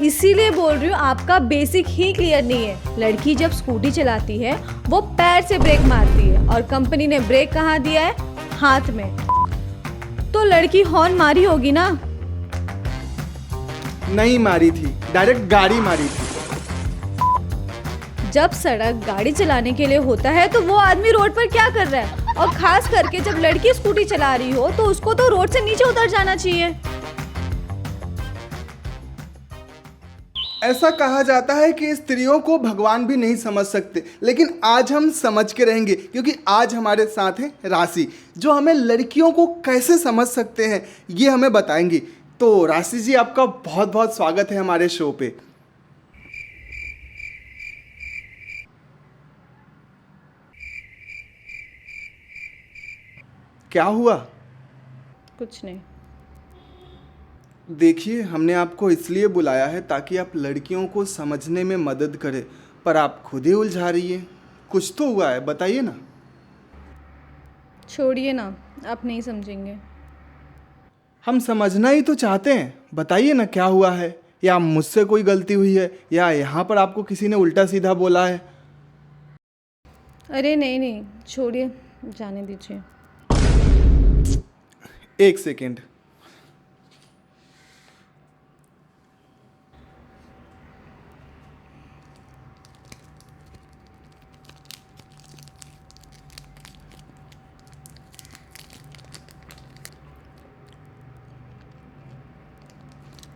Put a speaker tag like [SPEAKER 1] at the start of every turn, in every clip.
[SPEAKER 1] इसीलिए बोल रही हूँ, आपका बेसिक ही क्लियर नहीं है। लड़की जब स्कूटी चलाती है वो पैर से ब्रेक मारती है और कंपनी ने ब्रेक कहाँ दिया है? हाथ में। तो लड़की हॉर्न मारी होगी ना?
[SPEAKER 2] नहीं मारी थी, डायरेक्ट गाड़ी मारी थी।
[SPEAKER 1] जब सड़क गाड़ी चलाने के लिए होता है तो वो आदमी रोड पर क्या कर रहा है? और खास करके जब लड़की स्कूटी चला रही हो तो उसको तो रोड से नीचे उतर जाना चाहिए।
[SPEAKER 2] ऐसा कहा जाता है कि स्त्रियों को भगवान भी नहीं समझ सकते, लेकिन आज हम समझ के रहेंगे, क्योंकि आज हमारे साथ है राशि, जो हमें लड़कियों को कैसे समझ सकते हैं ये हमें बताएंगी। तो राशि जी, आपका बहुत बहुत स्वागत है हमारे शो पे। क्या हुआ?
[SPEAKER 1] कुछ नहीं।
[SPEAKER 2] देखिए, हमने आपको इसलिए बुलाया है ताकि आप लड़कियों को समझने में मदद करें, पर आप खुद ही उलझा रही है। कुछ तो हुआ है, बताइए ना।
[SPEAKER 1] छोड़िए ना, आप नहीं समझेंगे।
[SPEAKER 2] हम समझना ही तो चाहते हैं, बताइए ना क्या हुआ है। या मुझसे कोई गलती हुई है, या यहाँ पर आपको किसी ने उल्टा सीधा बोला है।
[SPEAKER 1] अरे नहीं नहीं, छोड़िए, जाने दीजिए।
[SPEAKER 2] एक सेकेंड।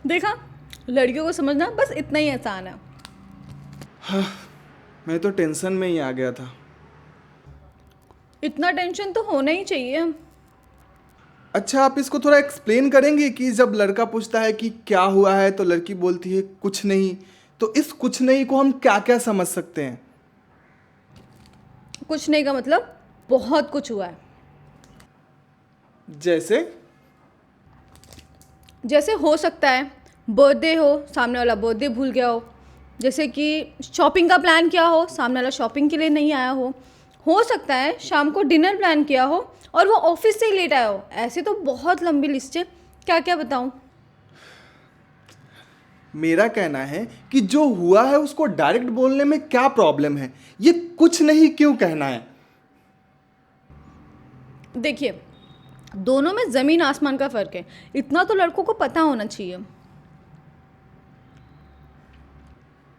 [SPEAKER 1] देखा, लड़कियों को समझना बस इतना ही आसान है।
[SPEAKER 2] मैं तो टेंशन में ही आ गया था।
[SPEAKER 1] इतना टेंशन तो होना ही चाहिए।
[SPEAKER 2] अच्छा, आप इसको थोड़ा एक्सप्लेन करेंगे कि जब लड़का पूछता है कि क्या हुआ है तो लड़की बोलती है कुछ नहीं, तो इस कुछ नहीं को हम क्या क्या समझ सकते हैं?
[SPEAKER 1] कुछ नहीं का मतलब बहुत कुछ हुआ है। जैसे हो सकता है बर्थडे हो, सामने वाला बर्थडे भूल गया हो। जैसे कि शॉपिंग का प्लान किया हो, सामने वाला शॉपिंग के लिए नहीं आया हो सकता है शाम को डिनर प्लान किया हो और वो ऑफिस से ही लेट आया हो। ऐसे तो बहुत लंबी लिस्ट है, क्या क्या बताऊं।
[SPEAKER 2] मेरा कहना है कि जो हुआ है उसको डायरेक्ट बोलने में क्या प्रॉब्लम है, ये कुछ नहीं क्यों कहना है?
[SPEAKER 1] देखिए, दोनों में ज़मीन आसमान का फ़र्क है, इतना तो लड़कों को पता होना चाहिए।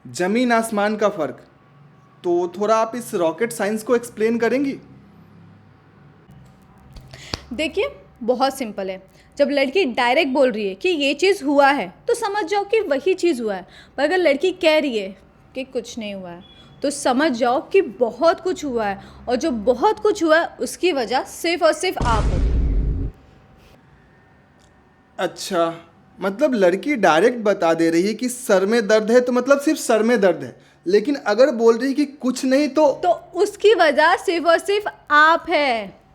[SPEAKER 2] जमीन आसमान का फर्क? तो थोड़ा आप इस रॉकेट साइंस को एक्सप्लेन करेंगी?
[SPEAKER 1] देखिए, बहुत सिंपल है। जब लड़की डायरेक्ट बोल रही है कि ये चीज़ हुआ है तो समझ जाओ कि वही चीज़ हुआ है। पर अगर लड़की कह रही है कि कुछ नहीं हुआ है तो समझ जाओ कि बहुत कुछ हुआ है, और जो बहुत कुछ हुआ है उसकी वजह सिर्फ और सिर्फ आप हो।
[SPEAKER 2] अच्छा, मतलब लड़की डायरेक्ट बता दे रही है कि सर में दर्द है तो मतलब सिर्फ सर में दर्द है, लेकिन अगर बोल रही है कि कुछ नहीं तो
[SPEAKER 1] उसकी वजह सिर्फ और सिर्फ आप है।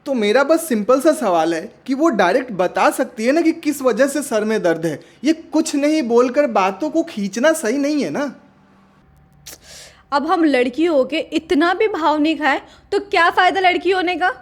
[SPEAKER 2] तो मेरा बस सिंपल सा सवाल है कि वो डायरेक्ट बता सकती है ना कि किस वजह से सर में दर्द है। ये कुछ नहीं बोलकर बातों को खींचना सही नहीं है ना।
[SPEAKER 1] अब हम लड़की होके इतना भी भाव नहीं खाए तो क्या फ़ायदा लड़की होने का।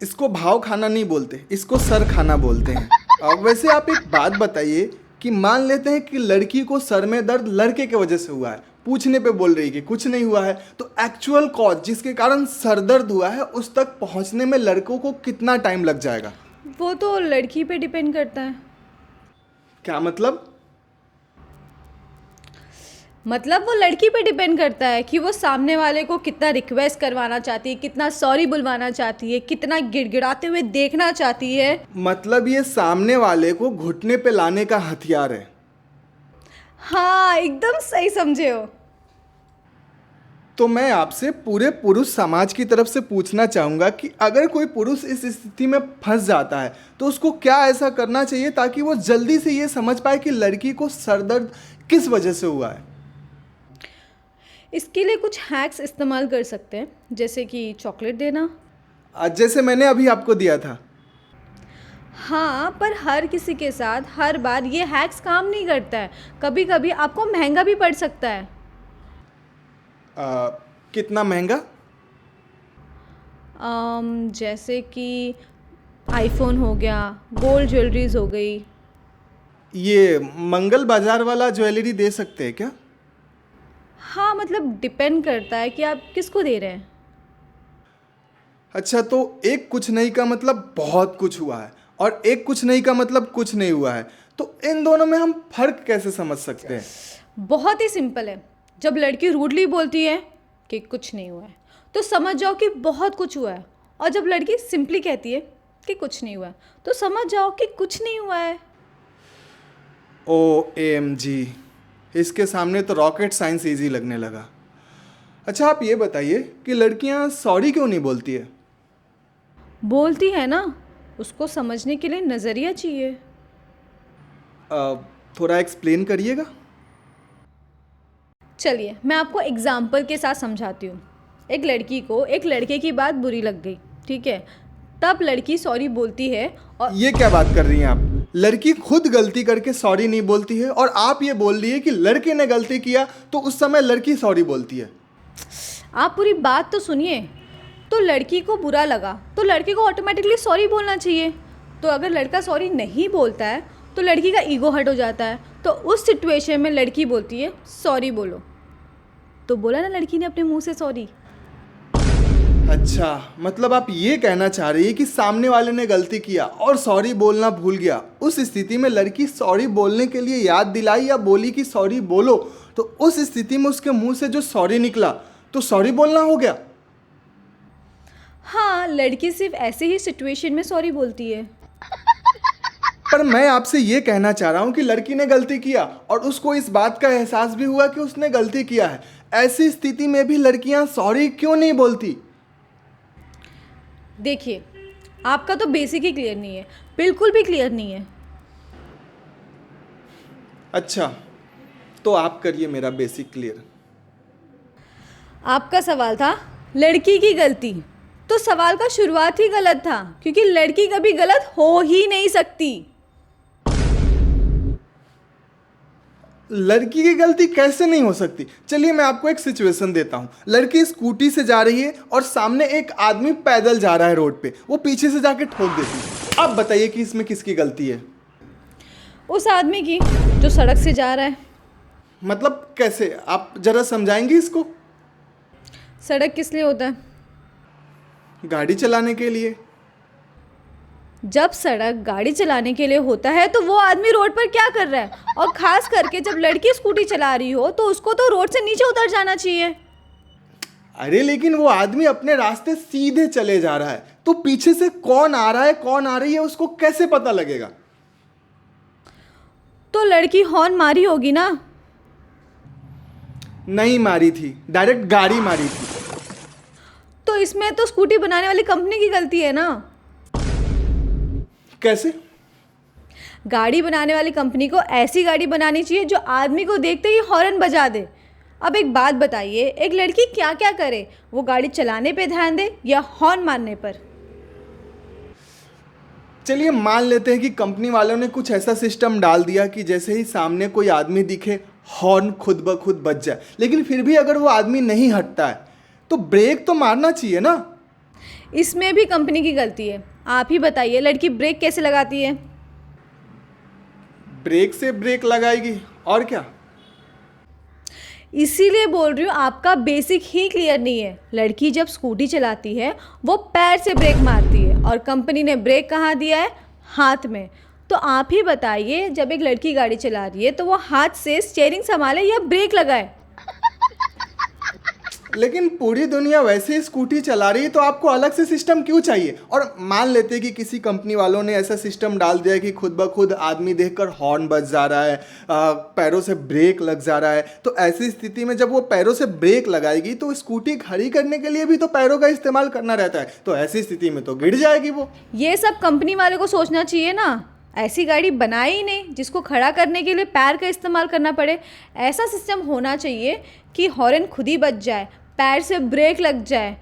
[SPEAKER 2] इसको भाव खाना नहीं बोलते, इसको सर खाना बोलते हैं। अब वैसे आप एक बात बताइए कि मान लेते हैं कि लड़की को सर में दर्द लड़के की वजह से हुआ है, पूछने पे बोल रही है कि कुछ नहीं हुआ है, तो एक्चुअल कॉज जिसके कारण सर दर्द हुआ है उस तक पहुंचने में लड़कों को कितना टाइम लग जाएगा?
[SPEAKER 1] वो तो लड़की पे डिपेंड करता है।
[SPEAKER 2] क्या मतलब?
[SPEAKER 1] मतलब वो लड़की पे डिपेंड करता है कि वो सामने वाले को कितना रिक्वेस्ट करवाना चाहती है, कितना सॉरी बुलवाना चाहती है, कितना गिड़गिड़ाते हुए देखना चाहती है।
[SPEAKER 2] मतलब ये सामने वाले को घुटने पे लाने का हथियार है।
[SPEAKER 1] हाँ, एकदम सही समझे हो।
[SPEAKER 2] तो मैं आपसे पूरे पुरुष समाज की तरफ से पूछना चाहूँगा कि अगर कोई पुरुष इस स्थिति में फंस जाता है तो उसको क्या ऐसा करना चाहिए ताकि वो जल्दी से ये समझ पाए कि लड़की को सर दर्द किस वजह से हुआ है?
[SPEAKER 1] इसके लिए कुछ हैक्स इस्तेमाल कर सकते हैं, जैसे कि चॉकलेट देना।
[SPEAKER 2] जैसे मैंने अभी आपको दिया था।
[SPEAKER 1] हाँ, पर हर किसी के साथ हर बार ये हैक्स काम नहीं करता है। कभी कभी आपको महंगा भी पड़ सकता है।
[SPEAKER 2] कितना महंगा?
[SPEAKER 1] जैसे कि आईफोन हो गया, गोल्ड ज्वेलरीज हो गई।
[SPEAKER 2] ये मंगल बाजार वाला ज्वेलरी दे सकते हैं क्या?
[SPEAKER 1] हाँ मतलब डिपेंड करता है कि आप किसको दे रहे हैं।
[SPEAKER 2] अच्छा, तो एक कुछ नहीं का मतलब बहुत कुछ हुआ है और एक कुछ नहीं का मतलब कुछ नहीं हुआ है, तो इन दोनों में हम फर्क कैसे समझ सकते हैं?
[SPEAKER 1] बहुत ही सिंपल है। जब लड़की रूडली बोलती है कि कुछ नहीं हुआ है तो समझ जाओ कि बहुत कुछ हुआ है, और जब लड़की सिंपली कहती है कि कुछ नहीं हुआ है तो समझ जाओ कि कुछ नहीं हुआ है।
[SPEAKER 2] OMG, इसके सामने तो रॉकेट साइंस इजी लगने लगा। अच्छा, आप ये बताइए कि लड़कियां सॉरी क्यों नहीं बोलती है?
[SPEAKER 1] बोलती है ना, उसको समझने के लिए नज़रिया चाहिए।
[SPEAKER 2] थोड़ा एक्सप्लेन करिएगा।
[SPEAKER 1] चलिए मैं आपको एग्जाम्पल के साथ समझाती हूँ। एक लड़की को एक लड़के की बात बुरी लग गई, ठीक है, तब लड़की सॉरी बोलती है। और
[SPEAKER 2] ये क्या बात कर रही हैं आप? लड़की खुद गलती करके सॉरी नहीं बोलती है और आप ये बोल रही है कि लड़के ने गलती किया तो उस समय लड़की सॉरी बोलती है।
[SPEAKER 1] आप पूरी बात तो सुनिए। तो लड़की को बुरा लगा तो लड़के को ऑटोमेटिकली सॉरी बोलना चाहिए। तो अगर लड़का सॉरी नहीं बोलता है तो लड़की का ईगो हर्ट हो जाता है, तो उस सिचुएशन में लड़की बोलती है सॉरी बोलो। तो बोला ना लड़की ने अपने मुंह से सॉरी।
[SPEAKER 2] अच्छा, मतलब आप ये कहना चाह रही है कि सामने वाले ने गलती किया और सॉरी बोलना भूल गया, उस स्थिति में लड़की सॉरी बोलने के लिए याद दिलाई या बोली कि सॉरी बोलो, तो उस स्थिति में उसके मुंह से जो सॉरी निकला तो सॉरी बोलना हो गया।
[SPEAKER 1] हाँ, लड़की सिर्फ ऐसे ही सिचुएशन में सॉरी बोलती है।
[SPEAKER 2] पर मैं आपसे ये कहना चाह रहा हूँ कि लड़की ने गलती किया और उसको इस बात का एहसास भी हुआ कि उसने गलती किया है, ऐसी स्थिति में भी लड़कियां सॉरी क्यों नहीं बोलती?
[SPEAKER 1] देखिए, आपका तो बेसिक ही क्लियर नहीं है, बिल्कुल भी क्लियर नहीं है।
[SPEAKER 2] अच्छा, तो आप करिए मेरा बेसिक क्लियर।
[SPEAKER 1] आपका सवाल था लड़की की गलती, तो सवाल का शुरुआत ही गलत था, क्योंकि लड़की कभी गलत हो ही नहीं सकती।
[SPEAKER 2] लड़की की गलती कैसे नहीं हो सकती? चलिए मैं आपको एक सिचुएशन देता हूँ। लड़की स्कूटी से जा रही है और सामने एक आदमी पैदल जा रहा है रोड पे, वो पीछे से जाके ठोक देती है। अब बताइए कि इसमें किसकी गलती है?
[SPEAKER 1] उस आदमी की जो सड़क से जा रहा है।
[SPEAKER 2] मतलब कैसे? आप जरा समझाएंगे इसको?
[SPEAKER 1] सड़क किस लिए होता है?
[SPEAKER 2] गाड़ी चलाने के लिए।
[SPEAKER 1] जब सड़क गाड़ी चलाने के लिए होता है तो वो आदमी रोड पर क्या कर रहा है? और खास करके जब लड़की स्कूटी चला रही हो तो उसको तो रोड से नीचे उतर जाना चाहिए।
[SPEAKER 2] अरे लेकिन वो आदमी अपने रास्ते सीधे चले जा रहा है, तो पीछे से कौन आ रहा है कौन आ रही है उसको कैसे पता लगेगा?
[SPEAKER 1] तो लड़की हॉर्न मारी होगी ना।
[SPEAKER 2] नहीं मारी थी, डायरेक्ट गाड़ी मारी थी।
[SPEAKER 1] तो इसमें तो स्कूटी बनाने वाली कंपनी की गलती है ना।
[SPEAKER 2] कैसे?
[SPEAKER 1] गाड़ी बनाने वाली कंपनी को ऐसी गाड़ी बनानी चाहिए जो आदमी को देखते ही हॉर्न बजा दे। अब एक बात बताइए, एक लड़की क्या क्या करे? वो गाड़ी चलाने पे ध्यान दे या हॉर्न मारने पर?
[SPEAKER 2] चलिए मान लेते हैं कि कंपनी वालों ने कुछ ऐसा सिस्टम डाल दिया कि जैसे ही सामने कोई आदमी दिखे हॉर्न खुद ब खुद बज जाए, लेकिन फिर भी अगर वो आदमी नहीं हटता है तो ब्रेक तो मारना चाहिए ना।
[SPEAKER 1] इसमें भी कंपनी की गलती है। आप ही बताइए, लड़की ब्रेक कैसे लगाती है?
[SPEAKER 2] ब्रेक से ब्रेक लगाएगी और क्या?
[SPEAKER 1] इसीलिए बोल रही हूँ, आपका बेसिक ही क्लियर नहीं है। लड़की जब स्कूटी चलाती है वो पैर से ब्रेक मारती है और कंपनी ने ब्रेक कहाँ दिया है? हाथ में। तो आप ही बताइए, जब एक लड़की गाड़ी चला रही है तो वो हाथ से स्टीयरिंग संभाले या ब्रेक लगाए?
[SPEAKER 2] लेकिन पूरी दुनिया वैसे ही स्कूटी चला रही है, तो आपको अलग से सिस्टम क्यों चाहिए? और मान लेते हैं कि किसी कंपनी वालों ने ऐसा सिस्टम डाल दिया कि खुद ब खुद आदमी देखकर हॉर्न बज जा रहा है, पैरों से ब्रेक लग जा रहा है, तो ऐसी स्थिति में जब वो पैरों से ब्रेक लगाएगी तो स्कूटी खड़ी करने के लिए भी तो पैरों का इस्तेमाल करना रहता है, तो ऐसी स्थिति में तो गिर जाएगी वो।
[SPEAKER 1] ये सब कंपनी वाले को सोचना चाहिए ना। ऐसी गाड़ी बनाई ही नहीं जिसको खड़ा करने के लिए पैर का इस्तेमाल करना पड़े। ऐसा सिस्टम होना चाहिए कि हॉर्न खुद ही बज जाए, पैर से ब्रेक लग जाए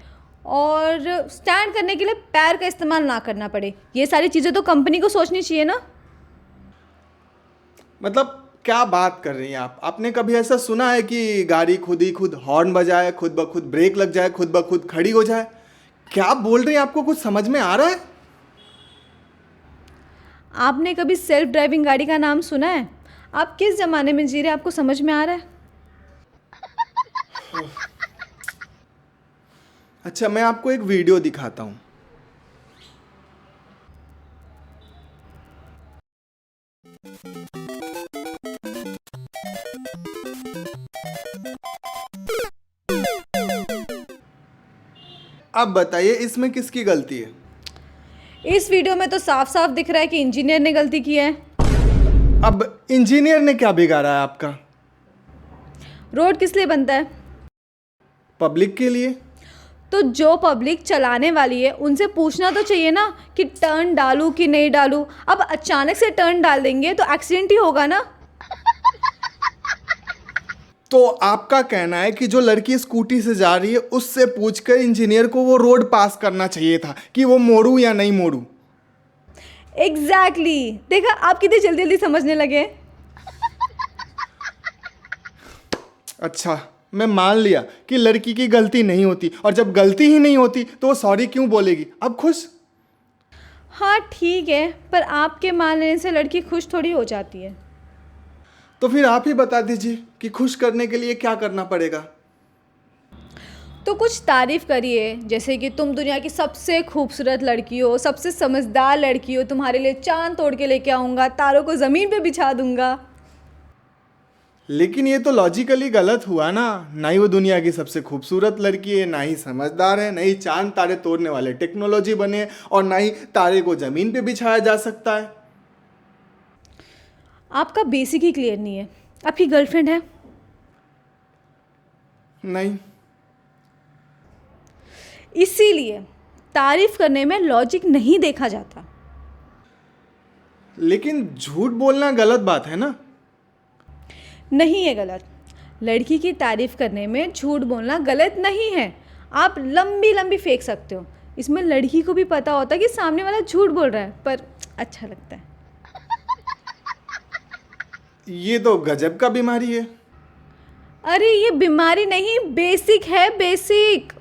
[SPEAKER 1] और स्टैंड करने के लिए पैर का इस्तेमाल ना करना पड़े। ये सारी चीज़ें तो कंपनी को सोचनी चाहिए ना।
[SPEAKER 2] मतलब क्या बात कर रही हैं आप? आपने कभी ऐसा सुना है कि गाड़ी खुद ही खुद हॉर्न बजाए, खुद ब खुद ब्रेक लग जाए, खुद ब खुद खड़ी हो जाए? क्या आप बोल रही हैं? आपको कुछ समझ में आ रहा है?
[SPEAKER 1] आपने कभी सेल्फ ड्राइविंग गाड़ी का नाम सुना है? आप किस ज़माने में जी रहे हैं, आपको समझ में आ रहा है?
[SPEAKER 2] अच्छा, मैं आपको एक वीडियो दिखाता हूँ। अब बताइए इसमें किसकी गलती है?
[SPEAKER 1] इस वीडियो में तो साफ साफ दिख रहा है कि इंजीनियर ने गलती की है।
[SPEAKER 2] अब इंजीनियर ने क्या बिगाड़ा है आपका?
[SPEAKER 1] रोड किस लिए बनता है?
[SPEAKER 2] पब्लिक के लिए।
[SPEAKER 1] तो जो पब्लिक चलाने वाली है उनसे पूछना तो चाहिए ना कि टर्न डालूं कि नहीं डालूं। अब अचानक से टर्न डाल देंगे तो एक्सीडेंट ही होगा ना।
[SPEAKER 2] तो आपका कहना है कि जो लड़की स्कूटी से जा रही है उससे पूछकर इंजीनियर को वो रोड पास करना चाहिए था कि वो मोड़ू या नहीं मोड़ू?
[SPEAKER 1] एग्जैक्टली देखा, आप कितनी जल्दी जल्दी समझने लगे।
[SPEAKER 2] अच्छा, मैं मान लिया कि लड़की की गलती नहीं होती, और जब गलती ही नहीं होती तो वो सॉरी क्यों बोलेगी? अब खुश?
[SPEAKER 1] हाँ ठीक है, पर आपके मान लेने से लड़की खुश थोड़ी हो जाती है।
[SPEAKER 2] तो फिर आप ही बता दीजिए कि खुश करने के लिए क्या करना पड़ेगा?
[SPEAKER 1] तो कुछ तारीफ करिए, जैसे कि तुम दुनिया की सबसे खूबसूरत लड़की हो, सबसे समझदार लड़की हो, तुम्हारे लिए चांद तोड़ के लेके आऊँगा, तारों को ज़मीन पे बिछा दूंगा।
[SPEAKER 2] लेकिन ये तो लॉजिकली गलत हुआ ना ही वो दुनिया की सबसे खूबसूरत लड़की है, ना ही समझदार है, ना ही चांद तारे तोड़ने वाले टेक्नोलॉजी बने हैं, और ना ही तारे को ज़मीन पे बिछाया जा सकता है।
[SPEAKER 1] आपका बेसिक ही क्लियर नहीं है। आपकी गर्लफ्रेंड है?
[SPEAKER 2] नहीं।
[SPEAKER 1] इसीलिए तारीफ करने में लॉजिक नहीं देखा जाता।
[SPEAKER 2] लेकिन झूठ बोलना गलत बात है ना?
[SPEAKER 1] नहीं है गलत। लड़की की तारीफ करने में झूठ बोलना गलत नहीं है। आप लंबी लंबी फेंक सकते हो, इसमें लड़की को भी पता होता है कि सामने वाला झूठ बोल रहा है, पर अच्छा लगता है।
[SPEAKER 2] ये तो गजब का बीमारी है।
[SPEAKER 1] अरे ये बीमारी नहीं, बेसिक है, बेसिक।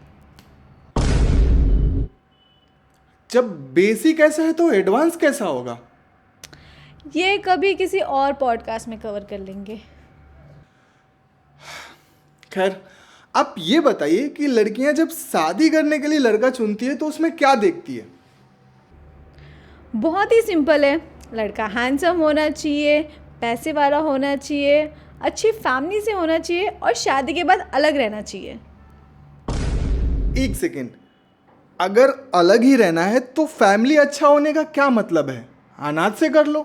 [SPEAKER 2] जब बेसिक ऐसा है तो एडवांस कैसा होगा?
[SPEAKER 1] ये कभी किसी और पॉडकास्ट में कवर कर लेंगे।
[SPEAKER 2] खैर, आप ये बताइए कि लड़कियां जब शादी करने के लिए लड़का चुनती है तो उसमें क्या देखती है?
[SPEAKER 1] बहुत ही सिंपल है। लड़का हैंडसम होना चाहिए, पैसे वाला होना चाहिए, अच्छी फैमिली से होना चाहिए, और शादी के बाद अलग रहना चाहिए।
[SPEAKER 2] एक सेकेंड, अगर अलग ही रहना है तो फैमिली अच्छा होने का क्या मतलब है? अनाथ से कर लो।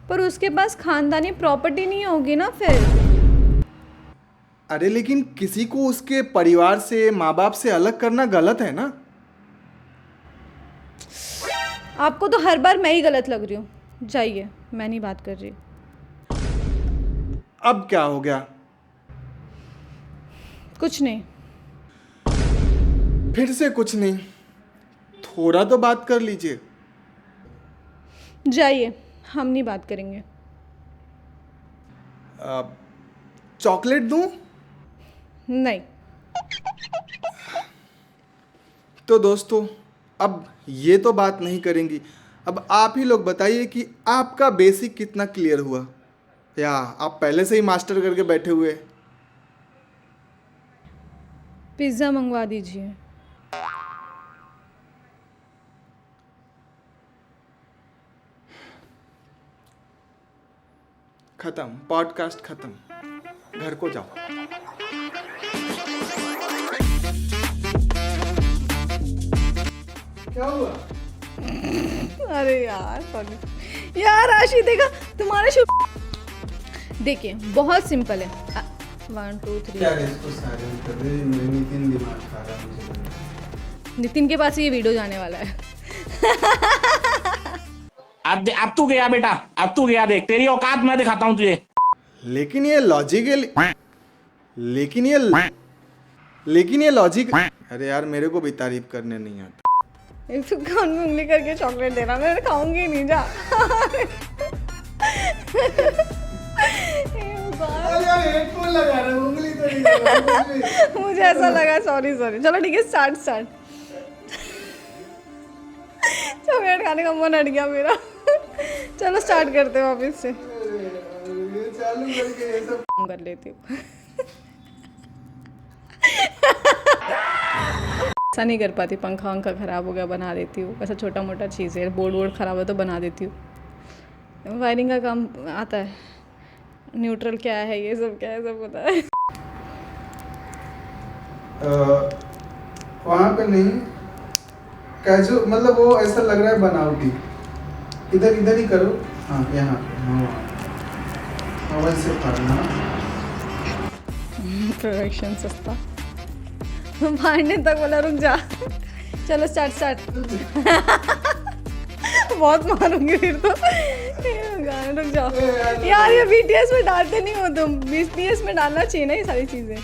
[SPEAKER 1] पर उसके पास खानदानी प्रॉपर्टी नहीं होगी ना फिर।
[SPEAKER 2] अरे लेकिन किसी को उसके परिवार से, माँ बाप से अलग करना गलत है ना?
[SPEAKER 1] आपको तो हर बार मैं ही गलत लग रही हूँ। जाइए, मैं नहीं बात कर रही।
[SPEAKER 2] अब क्या हो गया?
[SPEAKER 1] कुछ नहीं।
[SPEAKER 2] फिर से कुछ नहीं? थोड़ा तो बात कर लीजिए।
[SPEAKER 1] जाइए, हम नहीं बात करेंगे।
[SPEAKER 2] चॉकलेट दूं?
[SPEAKER 1] नहीं।
[SPEAKER 2] तो दोस्तों, अब ये तो बात नहीं करेंगी। अब आप ही लोग बताइए कि आपका बेसिक कितना क्लियर हुआ, या आप पहले से ही मास्टर करके बैठे हुए?
[SPEAKER 1] पिज़्ज़ा मंगवा दीजिए।
[SPEAKER 2] खत्म, पॉडकास्ट खत्म, घर को जाओ। क्या हुआ?
[SPEAKER 1] अरे यार सॉरी यार, राशि देखा तुम्हारे देखिए बहुत सिंपल है। 1 2 3।
[SPEAKER 2] क्या इसको साइलेंट कर दे, मेरे नितिन दिमाग खा रहा है मुझे।
[SPEAKER 1] नितिन के पास ये वीडियो जाने वाला है।
[SPEAKER 3] अब तू गया बेटा, अब तू गया, देख तेरी औकात मैं दिखाता हूँ तुझे।
[SPEAKER 2] लेकिन ये लॉजिकल, लेकिन ये लॉजिक। अरे यार, मेरे को भी तारीफ करने नहीं आता।
[SPEAKER 1] एक तो कान में उंगली करके चॉकलेट देना, मैं खाऊंगी नहीं, जा।
[SPEAKER 2] हेडफोन लगा रहा हूं, उंगली तो नहीं कर रहा।
[SPEAKER 1] मुझे ऐसा लगा, सॉरी। चलो ठीक है, स्टार्ट। चॉकलेट रेडीमेड खाने का मन हट गया मेरा। चलो स्टार्ट करते हैं वापस से।
[SPEAKER 2] ये चालू करके ये सब
[SPEAKER 1] काम कर लेती हूँ। ऐसा नहीं कर पाती, पंखा वंखा ख़राब हो गया बना देती हूँ, ऐसा छोटा मोटा चीज़ है, बोर्ड वोर्ड ख़राब है तो बना देती हूँ। वायरिंग का काम आता है, न्यूट्रल क्या है ये सब क्या है सब पता है।
[SPEAKER 2] वहाँ पे नहीं कैजू, मतलब वो ऐसा लग रहा है बनावटी। इधर इधर ही करो, हाँ यहाँ हाँ वैसे करना।
[SPEAKER 1] प्रोडक्शन सस्ता, मारने तक बोला रुक जा। चलो स्टार्ट। बहुत मारूंगी फिर तो। गाने रुक जाओ यार, ये BTS में डालते नहीं हो तुम, BTS में डालना चाहिए ना ये सारी चीजें।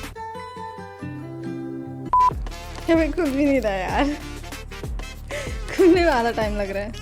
[SPEAKER 1] हमें खुल भी नहीं रहा यार, खुलने में आधा टाइम लग रहा है।